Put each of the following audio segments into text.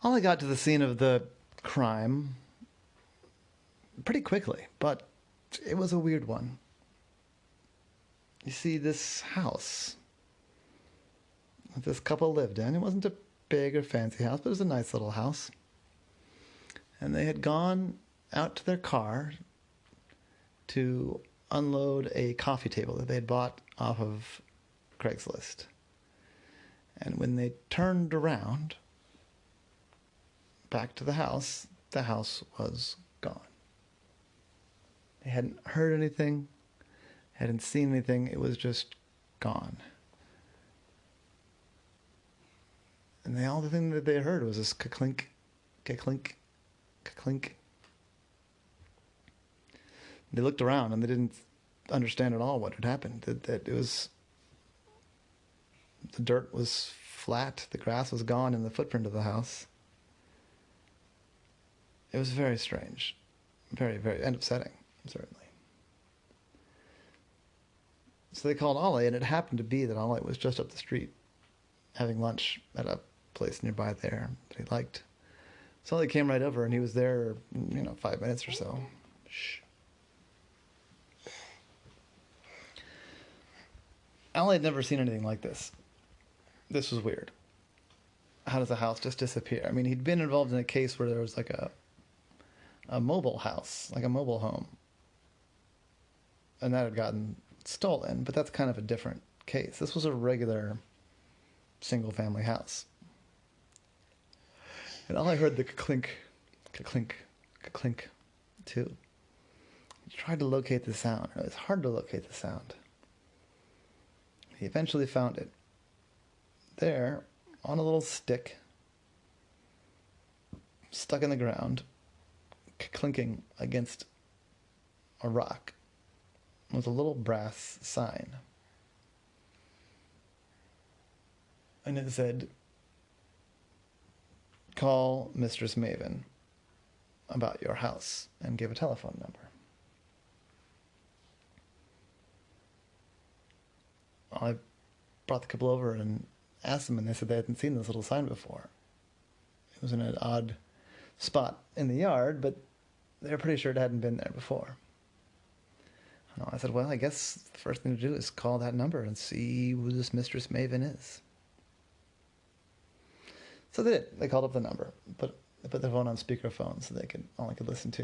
Ollie got to the scene of the crime pretty quickly, but it was a weird one. You see, this house that this couple lived in, it wasn't a big or fancy house, but it was a nice little house. And they had gone out to their car to unload a coffee table that they had bought off of Craigslist. And when they turned around back to the house was gone. They hadn't heard anything, hadn't seen anything, it was just gone. And the only thing that they heard was this ka-clink, ka-clink, ka-clink. They looked around and they didn't understand at all what had happened. That it was, the dirt was flat, the grass was gone in the footprint of the house. It was very strange, very, very, and upsetting, certainly. So they called Ollie, and it happened to be that Ollie was just up the street having lunch at a place nearby there that he liked. So Ollie came right over, and he was there, 5 minutes or so. Shh. Ollie had never seen anything like this. This was weird. How does a house just disappear? I mean, he'd been involved in a case where there was like a mobile house, like a mobile home. And that had gotten stolen, but that's kind of a different case. This was a regular single-family house. And all I heard the clink, clink, clink, too. He tried to locate the sound. It was hard to locate the sound. He eventually found it. There, on a little stick, stuck in the ground, clinking against a rock, was a little brass sign. And it said, "Call Mistress Maven about your house," and gave a telephone number. I brought the couple over and asked them, and they said they hadn't seen this little sign before. It was in an odd spot in the yard, but they were pretty sure it hadn't been there before. And I said, well, I guess the first thing to do is call that number and see who this Mistress Maven is. So they did. They called up the number, but they put the phone on speakerphone so Ollie could listen to.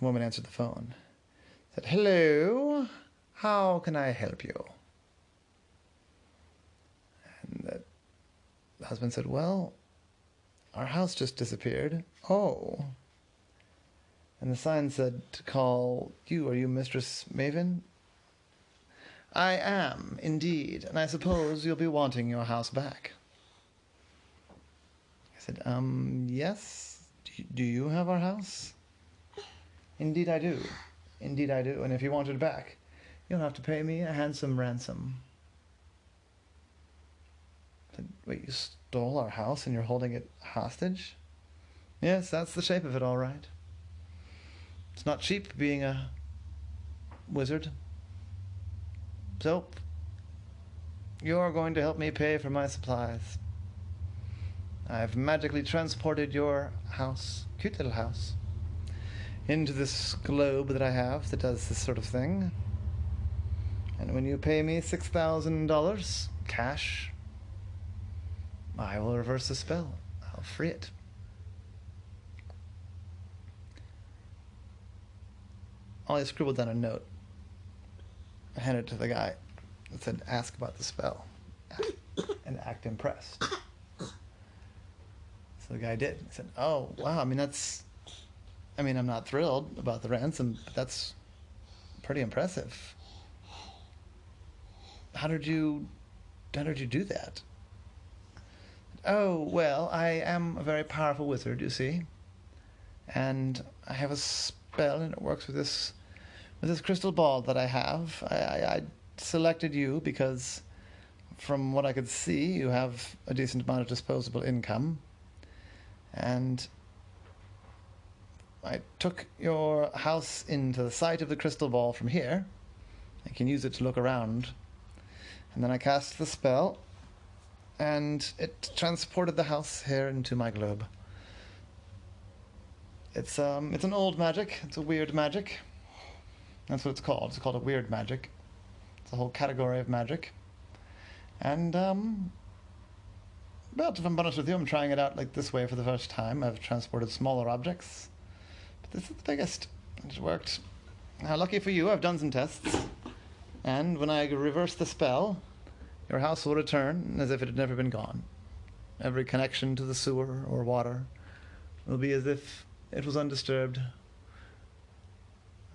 A woman answered the phone. Said, "Hello, how can I help you?" And the husband said, "Well, our house just disappeared." "Oh." And the sign said to call you. "Are you Mistress Maven?" "I am, indeed, and I suppose you'll be wanting your house back." I said, yes. Do you have our house?" "Indeed I do. Indeed I do. And if you want it back, you'll have to pay me a handsome ransom." I said, "Wait, you stole our house and you're holding it hostage?" "Yes, that's the shape of it, all right. It's not cheap being a wizard. So, you're going to help me pay for my supplies. I've magically transported your house, cute little house, into this globe that I have that does this sort of thing. And when you pay me $6,000 cash, I will reverse the spell. I'll free it." Ollie scribbled down a note and handed it to the guy. It said, "Ask about the spell and act impressed." So the guy did. He said, "Oh, wow, I'm not thrilled about the ransom, but that's pretty impressive. How did you do that?" "Oh, well, I am a very powerful wizard, you see. And I have a spell, and it works with this crystal ball that I have. I selected you because, from what I could see, you have a decent amount of disposable income. And I took your house into the sight of the crystal ball from here. I can use it to look around. And then I cast the spell, and it transported the house here into my globe. It's an old magic. It's a weird magic. That's what it's called. It's called a weird magic. It's a whole category of magic. And but if I'm honest with you, I'm trying it out like this way for the first time. I've transported smaller objects, but this is the biggest. It worked. Now, lucky for you, I've done some tests, and when I reverse the spell, your house will return as if it had never been gone. Every connection to the sewer or water will be as if it was undisturbed.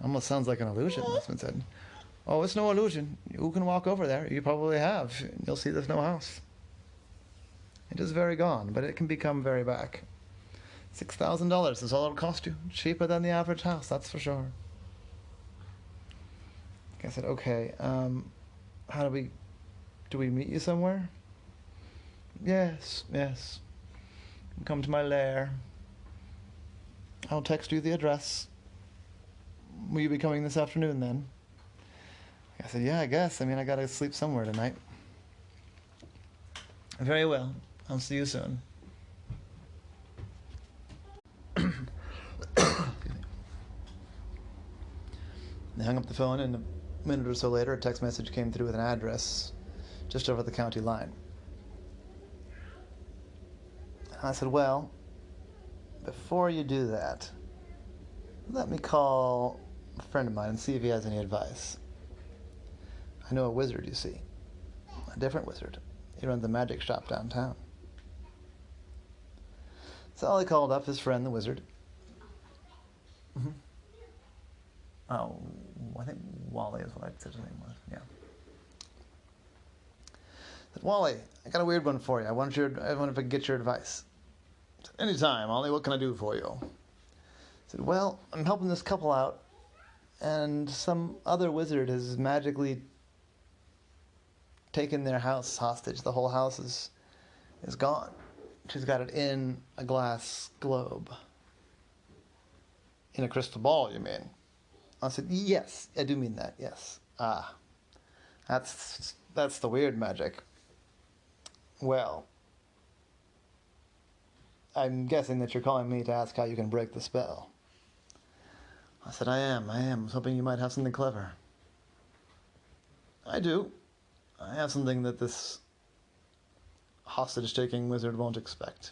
Almost sounds like an illusion, that's been said. Oh, it's no illusion. You can walk over there. You probably have. You'll see there's no house. It is very gone, but it can become very back. $6,000 is all it'll cost you. Cheaper than the average house, that's for sure. I said, okay, how do we meet you somewhere? Yes. Come to my lair. I'll text you the address. Will you be coming this afternoon then? I said, yeah, I guess. I mean, I gotta sleep somewhere tonight. Very well. I'll see you soon. They hung up the phone, and a minute or so later, a text message came through with an address just over the county line. I said, well, before you do that, let me call a friend of mine and see if he has any advice. I know a wizard, you see. A different wizard. He runs a magic shop downtown. So Ollie called up his friend, the wizard. Mm-hmm. Oh, I think Wally is what I said his name was. Yeah. I said, Wally, I got a weird one for you. I wonder if I can get your advice. I said, anytime, Ollie. What can I do for you? I said, well, I'm helping this couple out, and some other wizard has magically taken their house hostage. The whole house is gone. She's got it in a glass globe. In a crystal ball, you mean? I said, yes, I do mean that, yes. Ah, that's the weird magic. Well, I'm guessing that you're calling me to ask how you can break the spell. I said, I am. I was hoping you might have something clever. I do. I have something that this hostage-taking wizard won't expect.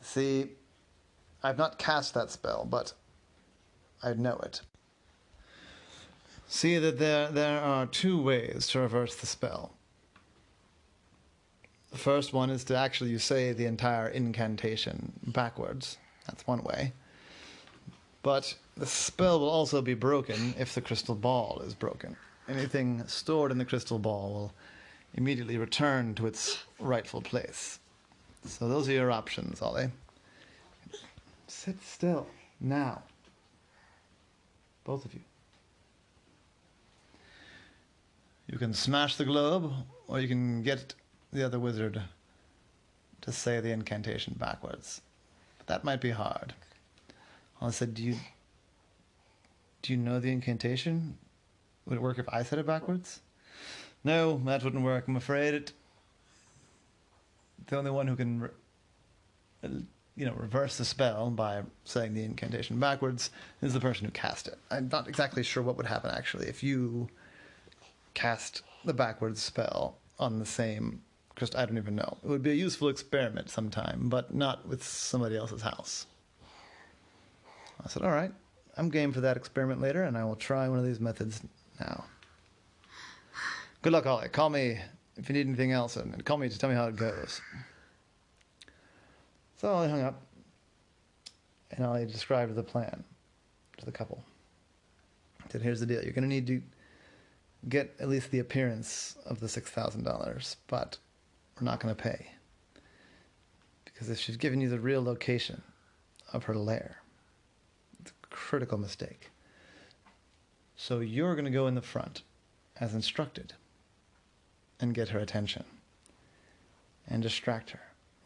See, I've not cast that spell, but I know it. See that there are two ways to reverse the spell. The first one is to actually say the entire incantation backwards. That's one way. But the spell will also be broken if the crystal ball is broken. Anything stored in the crystal ball will immediately return to its rightful place. So those are your options, Ollie. Sit still, now. Both of you. You can smash the globe, or you can get the other wizard to say the incantation backwards. But that might be hard. Ollie said, do you know the incantation? Would it work if I said it backwards? No, that wouldn't work. I'm afraid the only one who can reverse the spell by saying the incantation backwards is the person who cast it. I'm not exactly sure what would happen, actually, if you cast the backwards spell on the same crystal. I don't even know. It would be a useful experiment sometime, but not with somebody else's house. I said, all right, I'm game for that experiment later, and I will try one of these methods now. Good luck, Ollie. Call me if you need anything else, and call me to tell me how it goes. So Ollie hung up, and Ollie described the plan to the couple. He said, here's the deal. You're going to need to get at least the appearance of the $6,000, but we're not going to pay. Because if she's given you the real location of her lair, it's a critical mistake. So you're going to go in the front, as instructed, and get her attention, and distract her.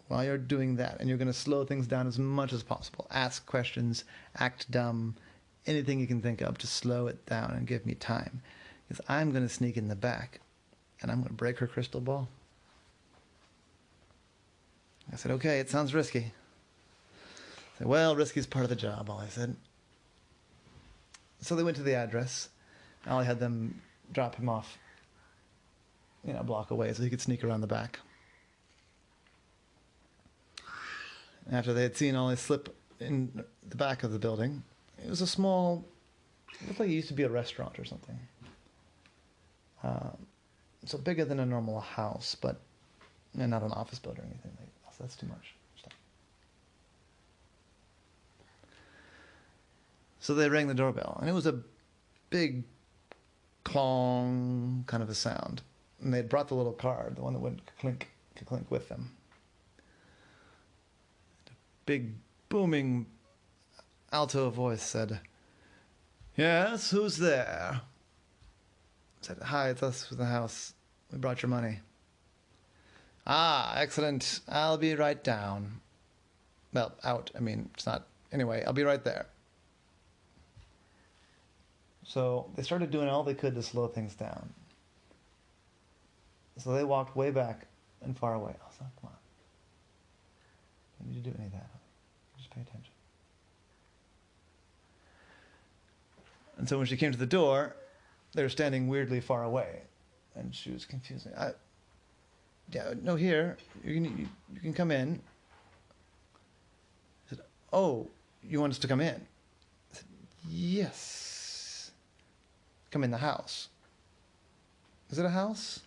While you're doing that, and you're going to slow things down as much as possible. Ask questions, act dumb, anything you can think of to slow it down and give me time. Because I'm going to sneak in the back, and I'm going to break her crystal ball. said, okay, it sounds risky. I said, well, risky's part of the job, Ollie said. So they went to the address. Ollie had them drop him off, a block away so he could sneak around the back. After they had seen Ollie slip in the back of the building, it was a small, it looked like it used to be a restaurant or something. So bigger than a normal house, but not an office building or anything like that. So that's too much stuff. So they rang the doorbell, and it was a big clong kind of a sound. And they'd brought the little card, the one that went clink with them. A big, booming, alto voice said, "Yes, who's there?" I said, "Hi, it's us from the house. We brought your money." "Ah, excellent. I'll be right down." Well, out. I mean, it's not. Anyway, I'll be right there. So they started doing all they could to slow things down. So they walked way back and far away. I was like, come on. You don't need to do any of that. Just pay attention. And so when she came to the door, they were standing weirdly far away. And she was confused. No, here. You can come in. I said, "Oh, you want us to come in?" I said, "Yes. Come in the house." "Is it a house?"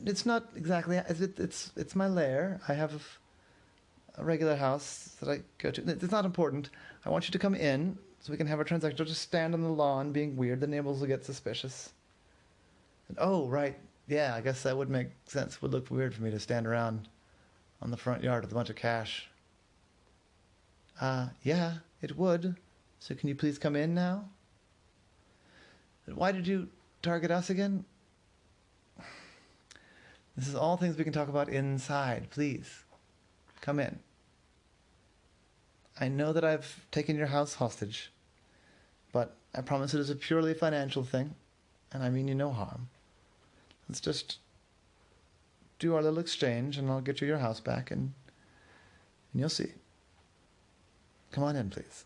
It's not exactly. It's my lair. I have a regular house that I go to. It's not important. I want you to come in so we can have our transaction. Don't just stand on the lawn being weird. The neighbors will get suspicious. And, oh, right. Yeah, I guess that would make sense. It would look weird for me to stand around on the front yard with a bunch of cash. Yeah, it would. So can you please come in now? Why did you target us again? This is all things we can talk about inside. Please, come in. I know that I've taken your house hostage, but I promise it is a purely financial thing, and I mean you no harm. Let's just do our little exchange, and I'll get you your house back, and you'll see. Come on in, please.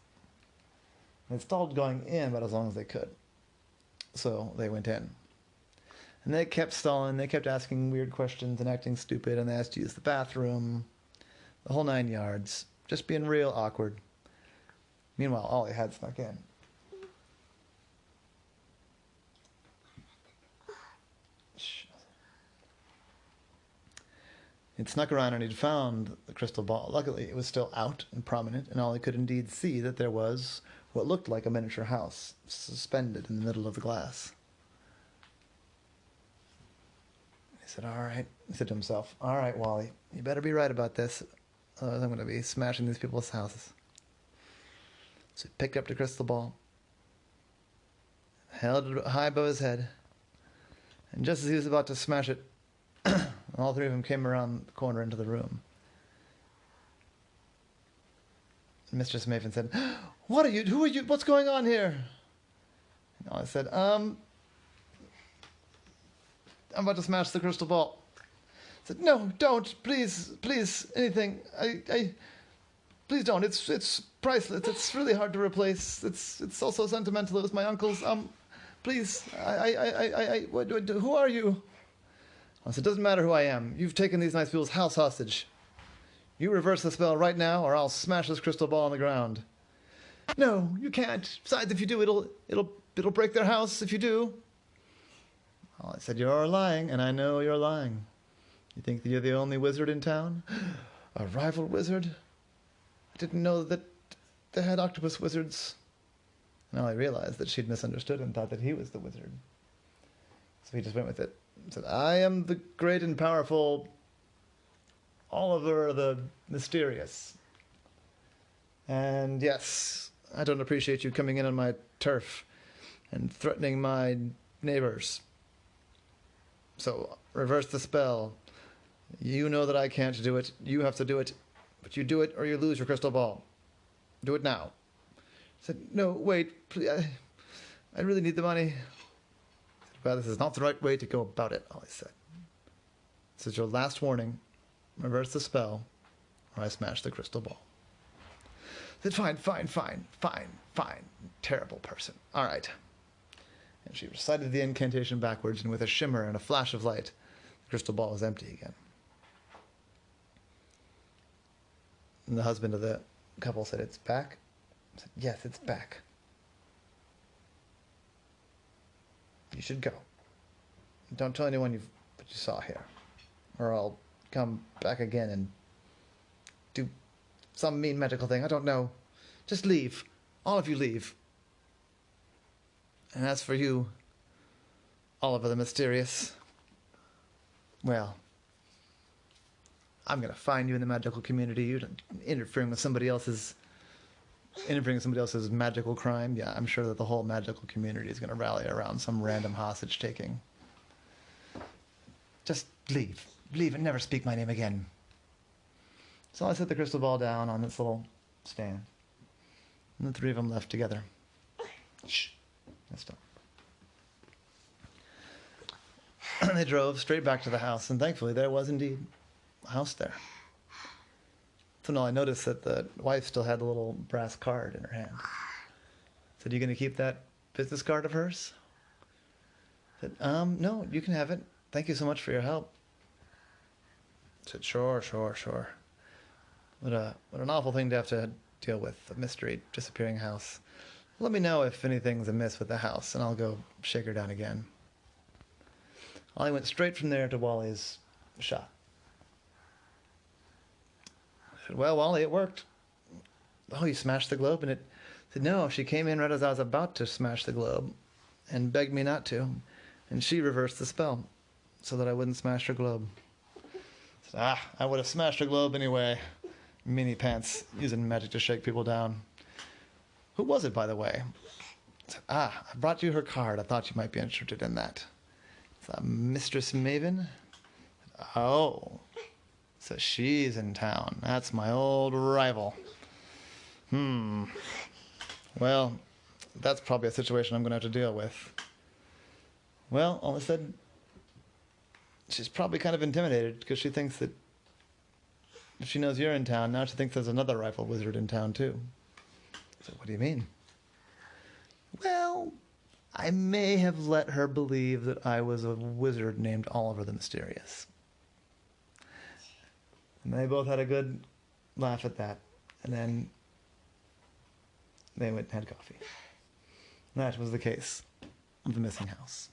And it stalled going in about as long as they could. So they went in. And they kept stalling. They kept asking weird questions and acting stupid, and they asked to use the bathroom. The whole 9 yards. Just being real awkward. Meanwhile, Ollie had snuck in. He'd snuck around and he'd found the crystal ball. Luckily, it was still out and prominent, and Ollie could indeed see that there was what looked like a miniature house suspended in the middle of the glass. He said, all right. He said to himself, all right, Wally, you better be right about this. Otherwise I'm going to be smashing these people's houses. So he picked up the crystal ball, held it high above his head, and just as he was about to smash it, all three of them came around the corner into the room. And Mistress Maven said, "What are you? Who are you? What's going on here?" And I said, I'm about to smash the crystal ball." I said, "No, don't, please, anything. Please don't. It's priceless. It's really hard to replace. It's also sentimental. It was my uncle's. Please, who are you?" I said, "It doesn't matter who I am. You've taken these nice people's house hostage. You reverse the spell right now, or I'll smash this crystal ball on the ground." "No, you can't. Besides, if you do, it'll break their house if you do." I said, "You're lying, and I know you're lying. You think that you're the only wizard in town? A rival wizard? I didn't know that they had octopus wizards." Now I realized that she'd misunderstood and thought that he was the wizard. So he just went with it. He said, "I am the great and powerful Oliver the Mysterious. And yes, I don't appreciate you coming in on my turf and threatening my neighbors. So reverse the spell. You know that I can't do it. You have to do it. But you do it or you lose your crystal ball. Do it now." I said, "No, wait, please, I really need the money." I said, "Well, this is not the right way to go about it," Ollie said. "This is your last warning. reverse the spell, or I smash the crystal ball. I said, fine, fine, fine, fine, fine. Terrible person. All right. And she recited the incantation backwards, and with a shimmer and a flash of light, the crystal ball was empty again. And the husband of the couple said, it's back? I said, yes, it's back. You should go. Don't tell anyone what you saw here, or I'll come back again and do some mean magical thing. I don't know. Just leave. All of you leave. And as for you, Oliver the Mysterious, well, I'm going to find you in the magical community. You're interfering with somebody else's magical crime. Yeah, I'm sure that the whole magical community is going to rally around some random hostage taking. Just leave. Leave and never speak my name again. So I set the crystal ball down on this little stand. And the three of them left together. Shh. Let's stop. And they drove straight back to the house, and thankfully there was indeed a house there. So now I noticed that the wife still had the little brass card in her hand. I said, "You going to keep that business card of hers?" I said, "No, you can have it. Thank you so much for your help." I said, Sure. What an awful thing to have to deal with, a mystery disappearing house. Let me know if anything's amiss with the house, and I'll go shake her down again. Ollie went straight from there to Wally's shop. I said, "Well, Wally, it worked." "Oh, you smashed the globe?" And I said, "No, she came in right as I was about to smash the globe and begged me not to, and she reversed the spell so that I wouldn't smash her globe." I said, I would have smashed her globe anyway. Meanie pants, using magic to shake people down. "Who was it, by the way?" I said, I brought you her card. I thought you might be interested in that. It's Mistress Maven. Oh, so she's in town. That's my old rival. Well, that's probably a situation I'm going to have to deal with. Well, Ollie said, she's probably kind of intimidated because she thinks that if she knows you're in town, now she thinks there's another rival wizard in town too. I said, "What do you mean?" "Well, I may have let her believe that I was a wizard named Oliver the Mysterious." And they both had a good laugh at that. And then they went and had coffee. That was the case of the missing house.